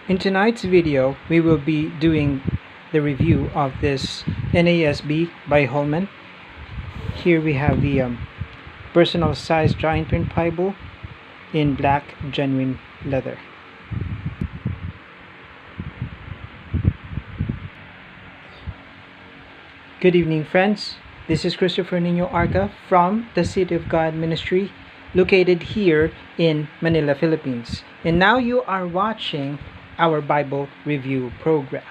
In tonight's video, we will be doing the review of this NASB by Holman. Here we have the personal size giant print Bible in black genuine leather. Good evening, friends. This is Christopher Nino Arca from the City of God Ministry, located here in Manila, Philippines. And now you are watching our Bible review program.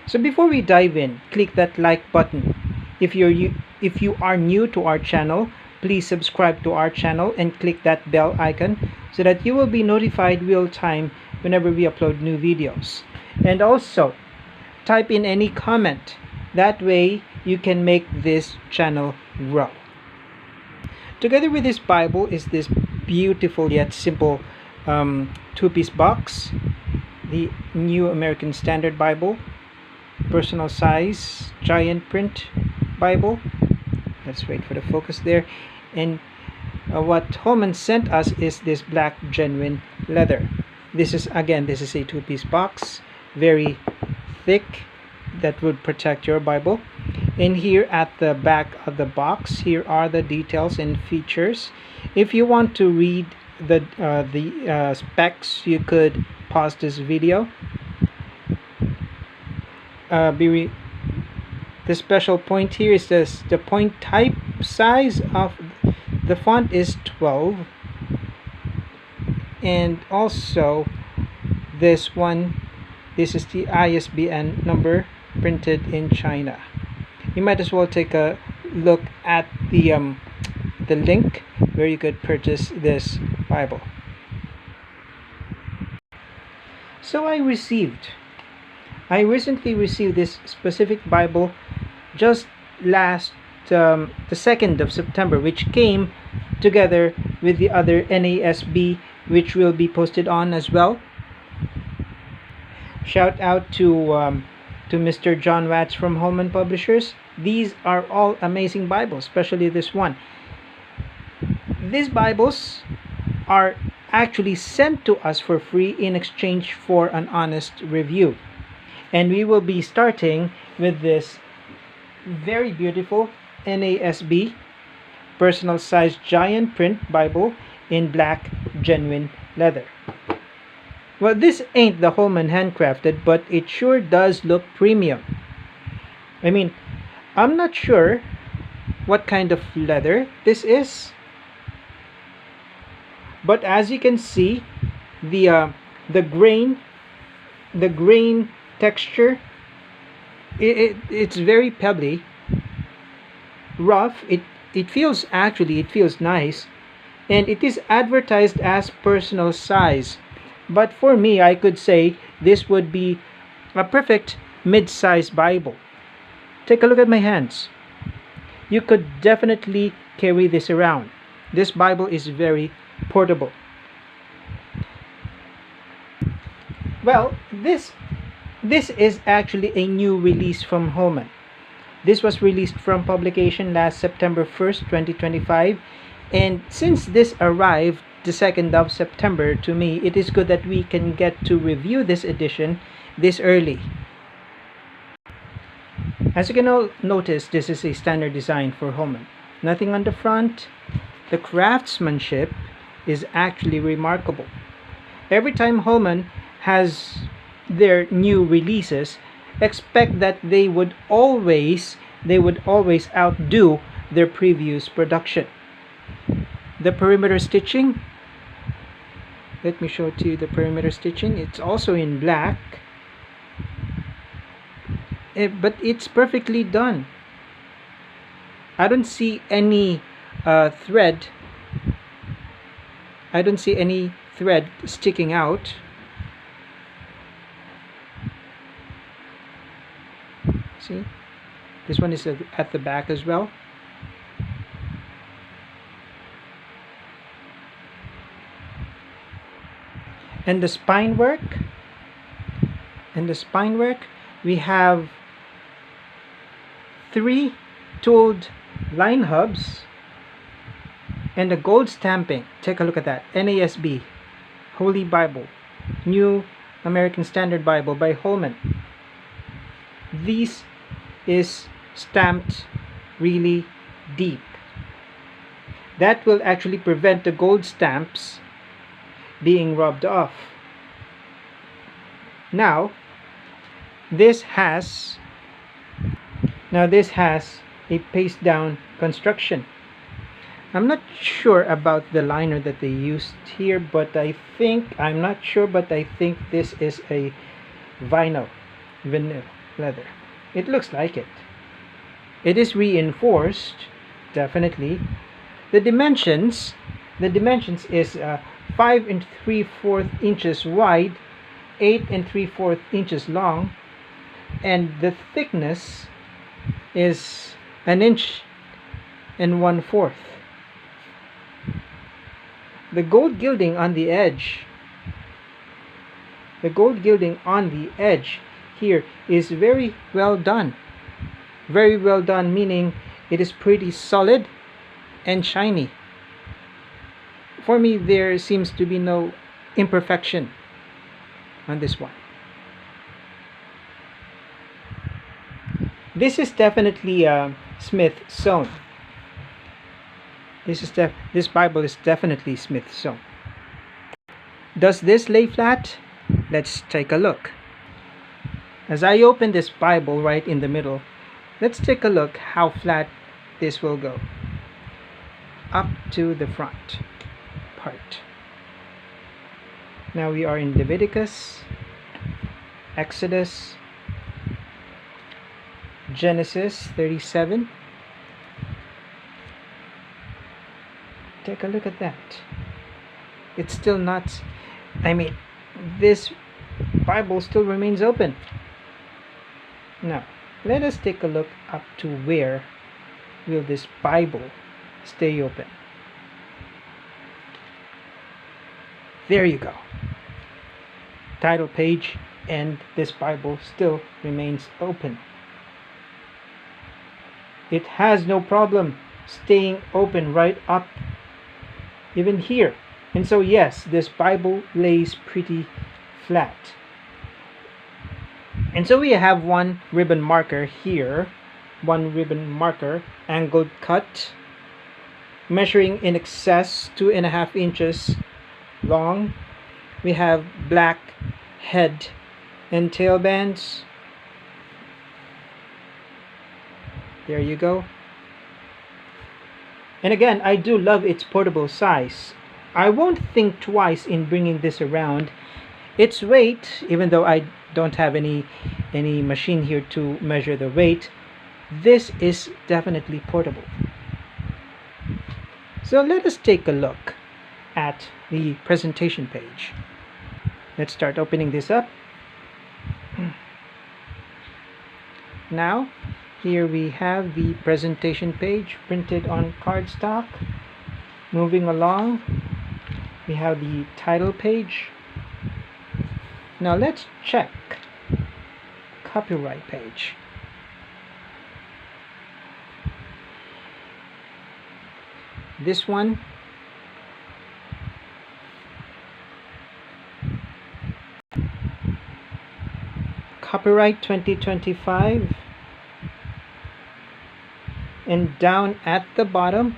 So before we dive in, click that like button. If you are new to our channel, please subscribe to our channel and click that bell icon so that you will be notified real time whenever we upload new videos. And also, type in any comment. That way, you can make this channel grow. Together with this Bible is this beautiful yet simple two-piece box, the New American Standard Bible, personal size giant print Bible. Let's wait for the focus there. And what Holman sent us is this black genuine leather. This is a two-piece box, very thick, that would protect your Bible. And here at the back of the box, here are the details and features. If you want to read the specs, you could pause this video. The special point here is the point type size of the font is 12, and also this is the ISBN number printed in China. You might as well take a look at the link where you could purchase this Bible. So I recently received this specific Bible just last the 2nd of September, which came together with the other NASB, which will be posted on as well. Shout out to Mr. John Watts from Holman Publishers. These are all amazing Bibles, especially this one. These Bibles are actually sent to us for free in exchange for an honest review. And we will be starting with this very beautiful NASB personal size giant print Bible in black genuine leather. Well, this ain't the Holman handcrafted, but it sure does look premium. I mean, I'm not sure what kind of leather this is, but as you can see, the grain texture, it's very pebbly, rough. It feels nice, and it is advertised as personal size. But for me, I could say this would be a perfect mid-size Bible. Take a look at my hands. You could definitely carry this around. This Bible is very portable. Well, this is actually a new release from Holman. This was released from publication last September 1st, 2025. And since this arrived the 2nd of September, to me, it is good that we can get to review this edition this early. As you can all notice, this is a standard design for Holman. Nothing on the front. The craftsmanship is actually remarkable. Every time Holman has their new releases, expect that they would always outdo their previous production. The perimeter stitching, let me show it to you. The perimeter stitching, it's also in black, but it's perfectly done. I don't see any thread. I don't see any thread sticking out. See, this one is at the back as well. And the spine work, we have 3 tooled line hubs and the gold stamping. Take a look at that. NASB, Holy Bible, New American Standard Bible by Holman. This is stamped really deep. That will actually prevent the gold stamps being rubbed off. Now this has a paste down construction. I'm not sure about the liner that they used here, but I'm not sure, but I think this is a vinyl leather. It looks like it. It is reinforced, definitely. The dimensions is 5 3/4 inches wide, 8 3/4 inches long, and the thickness is 1 1/4 inches. The gold gilding on the edge here is very well done. Very well done, meaning it is pretty solid and shiny. For me, there seems to be no imperfection on this one. This is definitely Smith sewn. This Bible is definitely Smith sewn. Does this lay flat? Let's take a look. As I open this Bible right in the middle, let's take a look how flat this will go up to the front part. Now we are in Leviticus, Exodus, Genesis 37. Take a look at that. It's still not, this Bible still remains open. Now, let us take a look up to where will this Bible stay open. There you go. Title page, and this Bible still remains open. It has no problem staying open right up even here. And so yes, this Bible lays pretty flat. And so we have one ribbon marker here, angled cut, measuring in excess 2.5 inches long. We have black head and tail bands. There you go. And again, I do love its portable size. I won't think twice in bringing this around. Its weight, even though I don't have any machine here to measure the weight, this is definitely portable. So let us take a look at the presentation page. Let's start opening this up. Now, here we have the presentation page printed on cardstock. Moving along, we have the title page. Now let's check copyright page. This one, copyright 2025. And down at the bottom,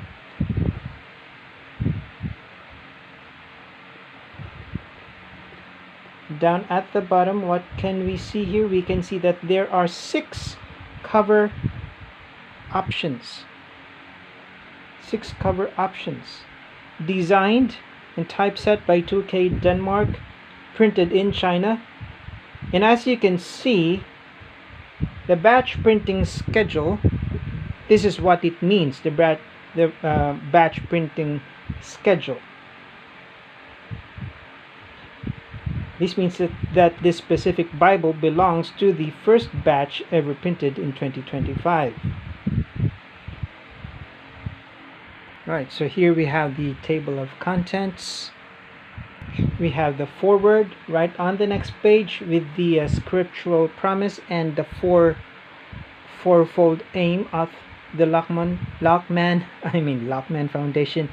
what can we see here? We can see that there are 6 cover options. 6 cover options. Designed and typeset by 2K Denmark, printed in China. And as you can see, the batch printing schedule, this is what it means, the batch printing schedule. This means that this specific Bible belongs to the first batch ever printed in 2025. Right, so here we have the table of contents. We have the foreword right on the next page with the scriptural promise and the fourfold aim of the Lockman Foundation.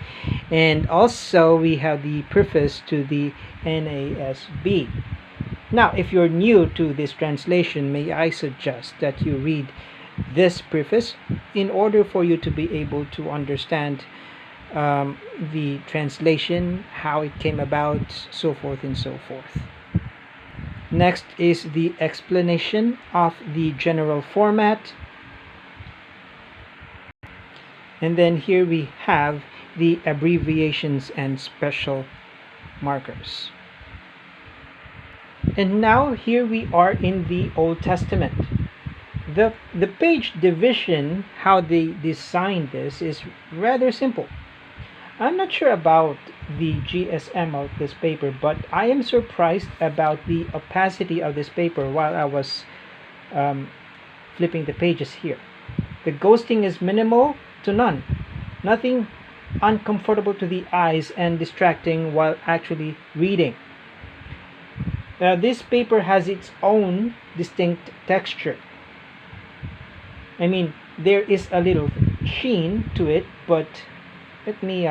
And also we have the preface to the NASB. Now, if you're new to this translation, may I suggest that you read this preface in order for you to be able to understand the translation, how it came about, so forth and so forth. Next is the explanation of the general format. And then here we have the abbreviations and special markers. And now here we are in the Old Testament. The page division, how they designed this, is rather simple. I'm not sure about the GSM of this paper, but I am surprised about the opacity of this paper while I was flipping the pages here. The ghosting is minimal to none. Nothing uncomfortable to the eyes and distracting while actually reading. This paper has its own distinct texture. I mean, there is a little sheen to it, but let me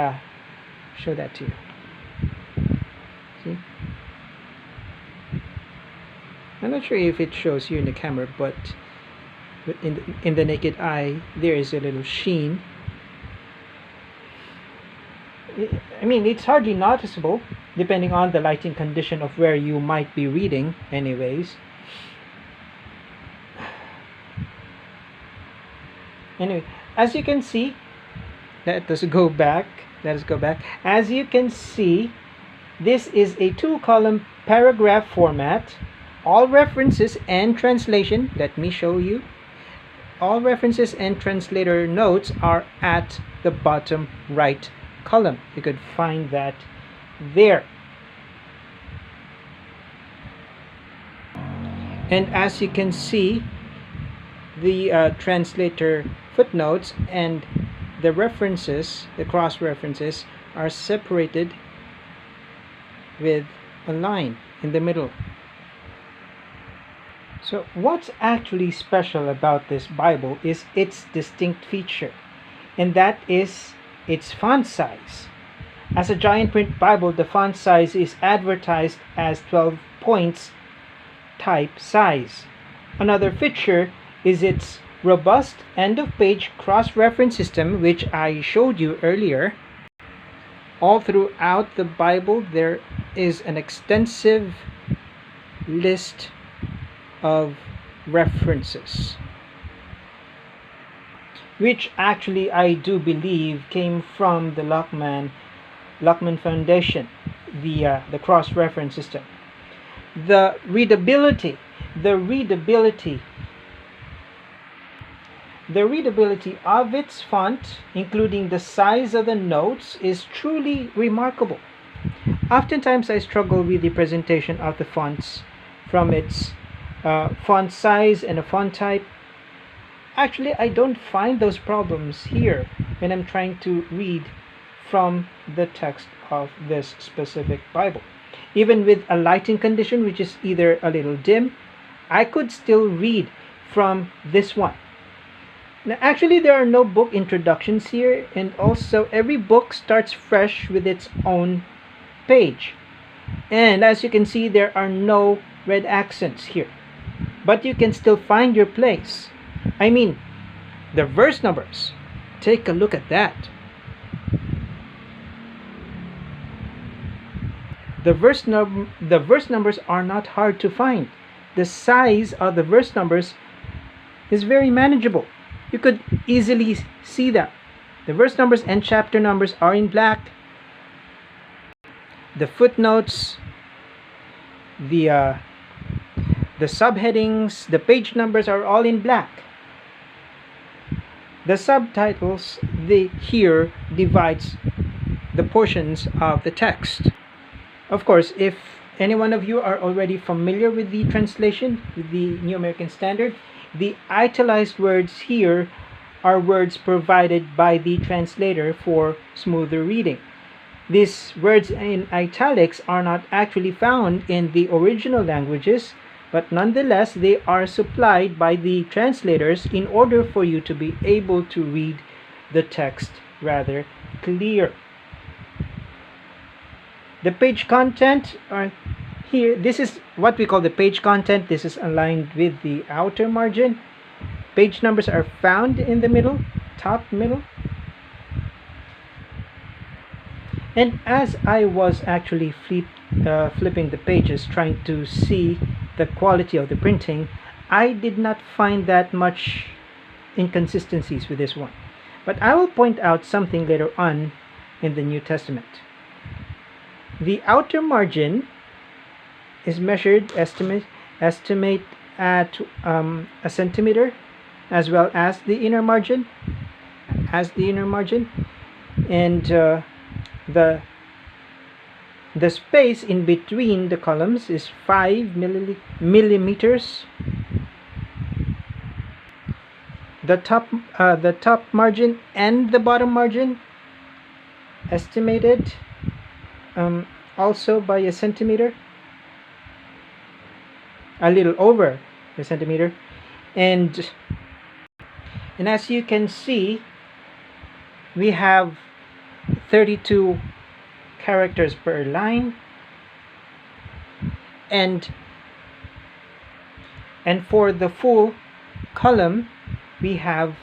show that to you. See? I'm not sure if it shows here in the camera, but in the naked eye, there is a little sheen. I mean, it's hardly noticeable, depending on the lighting condition of where you might be reading, anyways. Anyway, as you can see, let us go back. As you can see, this is a 2-column paragraph format. All references and translation, let me show you. All references and translator notes are at the bottom right column. You could find that there. And as you can see, the translator footnotes and the references, the cross references, are separated with a line in the middle. So what's actually special about this Bible is its distinct feature, and that is its font size. As a giant print Bible, the font size is advertised as 12 points type size. Another feature is its robust end-of-page cross-reference system, which I showed you earlier. All throughout the Bible, there is an extensive list of references, which actually I do believe came from the Lockman Foundation, the cross-reference system. The readability of its font, including the size of the notes, is truly remarkable. Oftentimes I struggle with the presentation of the fonts from its font size and a font type. Actually, I don't find those problems here when I'm trying to read from the text of this specific Bible. Even with a lighting condition which is either a little dim, I could still read from this one. Now, actually, there are no book introductions here, and also every book starts fresh with its own page. And as you can see, there are no red accents here, but you can still find your place. I mean, the verse numbers, take a look at that. The verse numbers are not hard to find. The size of the verse numbers is very manageable. You could easily see that. The verse numbers and chapter numbers are in black. The footnotes, the subheadings, the page numbers are all in black. The subtitles, here divides the portions of the text. Of course, if any one of you are already familiar with the translation, with the New American Standard, the italicized words here are words provided by the translator for smoother reading. These words in italics are not actually found in the original languages, but nonetheless they are supplied by the translators in order for you to be able to read the text rather clear. The page content are here, this is what we call the page content. This is aligned with the outer margin. Page numbers are found in the middle, top middle. And as I was actually flipping the pages, trying to see the quality of the printing, I did not find that much inconsistencies with this one. But I will point out something later on in the New Testament. The outer margin is measured, estimate at a centimeter, as well as the inner margin, and the space in between the columns is 5 millimeters. The top margin and the bottom margin estimated also by a centimeter, a little over a centimeter, and as you can see, we have 32 characters per line, and for the full column we have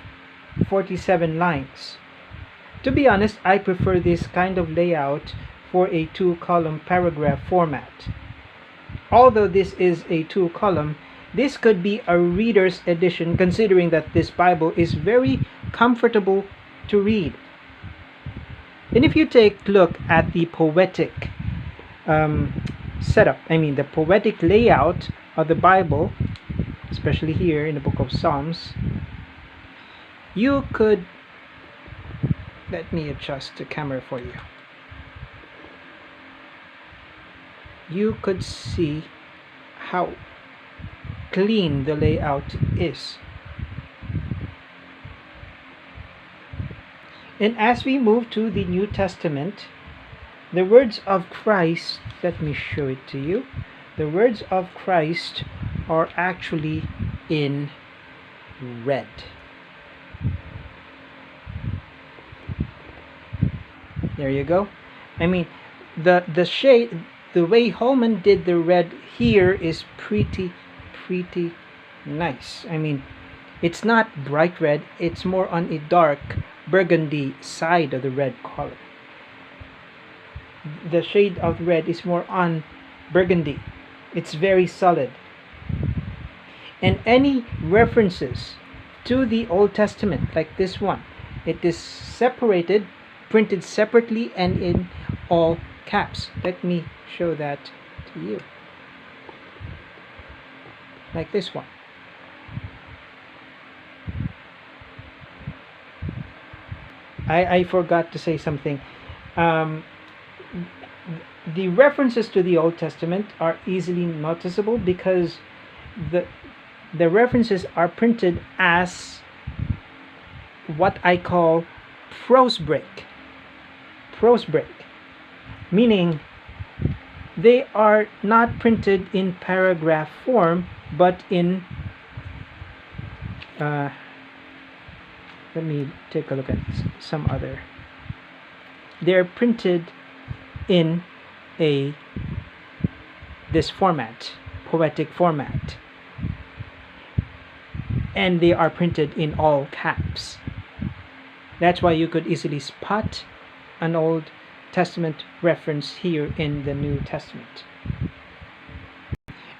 47 lines. To be honest, I prefer this kind of layout for a 2-column paragraph format. Although this is a 2-column, this could be a reader's edition, considering that this Bible is very comfortable to read. And if you take a look at the poetic setup, the poetic layout of the Bible, especially here in the book of Psalms, you could, let me adjust the camera for you. You could see how clean the layout is. And as we move to the New Testament, the words of Christ, let me show it to you. The words of Christ are actually in red. There you go. The shade, the way Holman did the red here is pretty nice. It's not bright red, it's more on a dark burgundy side of the red color. The shade of red is more on burgundy. It's very solid. And any references to the Old Testament, like this one, it is separated, printed separately, and in all caps. Let me show that to you. Like this one. I forgot to say something. The references to the Old Testament are easily noticeable because the references are printed as what I call prose break. Prose break, meaning they are not printed in paragraph form, but in let me take a look at some other. They're printed in this format, poetic format, and they are printed in all caps. That's why you could easily spot an Old Testament reference here in the New Testament.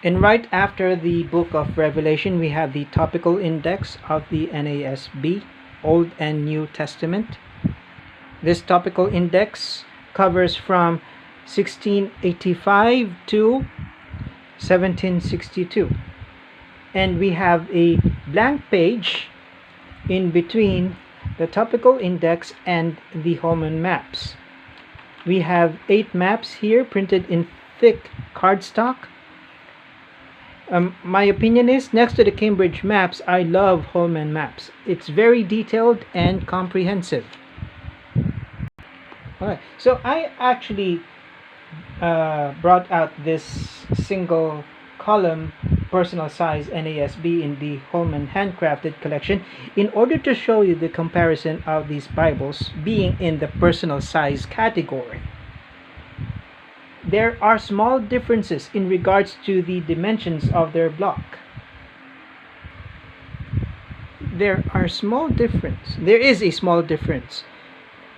And right after the book of Revelation, we have the topical index of the NASB, Old and New Testament. This topical index covers from 1685 to 1762. And we have a blank page in between the topical index and the Holman maps. We have 8 maps here printed in thick cardstock. My opinion is, next to the Cambridge maps, I love Holman maps. It's very detailed and comprehensive. Alright, so I actually brought out this single column personal size NASB in the Holman handcrafted collection in order to show you the comparison of these Bibles being in the personal size category. there are small differences in regards to the dimensions of their block. There is a small difference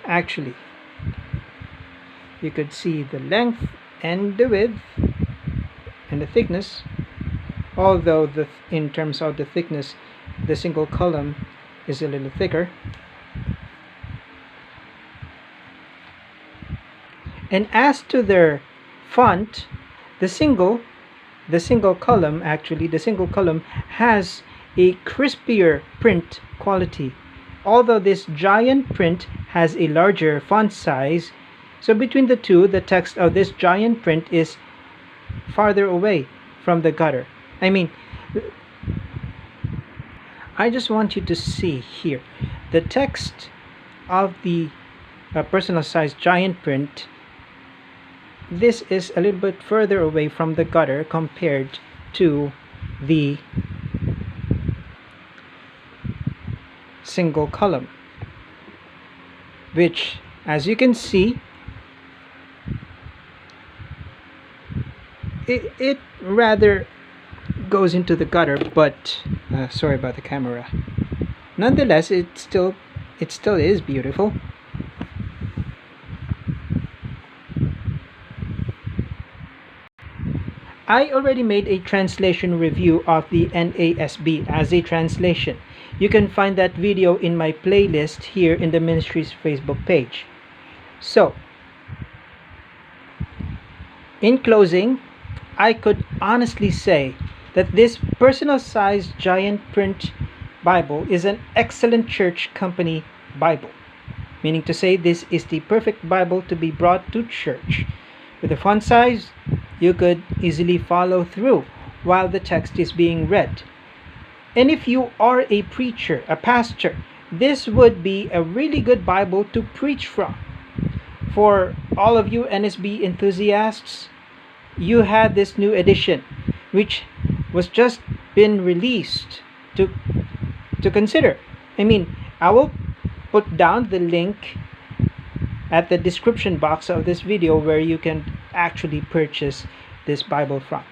actually. You could see the length and the width and the thickness, although in terms of the thickness, the single column is a little thicker. And as to their font, the single column has a crispier print quality, although this giant print has a larger font size. So between the two, the text of this giant print is farther away from the gutter. I just want you to see here the text of the personal size giant print. This is a little bit further away from the gutter compared to the single column, which, as you can see, it rather goes into the gutter, but sorry about the camera. Nonetheless, it still is beautiful. I already made a translation review of the NASB as a translation. You can find that video in my playlist here in the ministry's Facebook page. So, in closing, I could honestly say that this personal size giant print Bible is an excellent church company Bible, meaning to say this is the perfect Bible to be brought to church. With the font size, you could easily follow through while the text is being read. And if you are a preacher, a pastor, this would be a really good Bible to preach from. For all of you NSB enthusiasts, you had this new edition, which was just been released to consider. I will put down the link at the description box of this video where you can actually purchase this Bible from.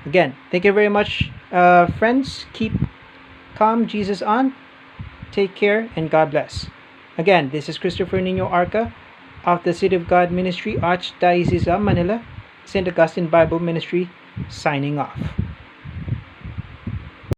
Again, thank you very much, friends. Keep calm, Jesus on. Take care, and God bless. Again, this is Christopher Nino Arca of the City of God Ministry, Archdiocese of Manila, St. Augustine Bible Ministry, signing off.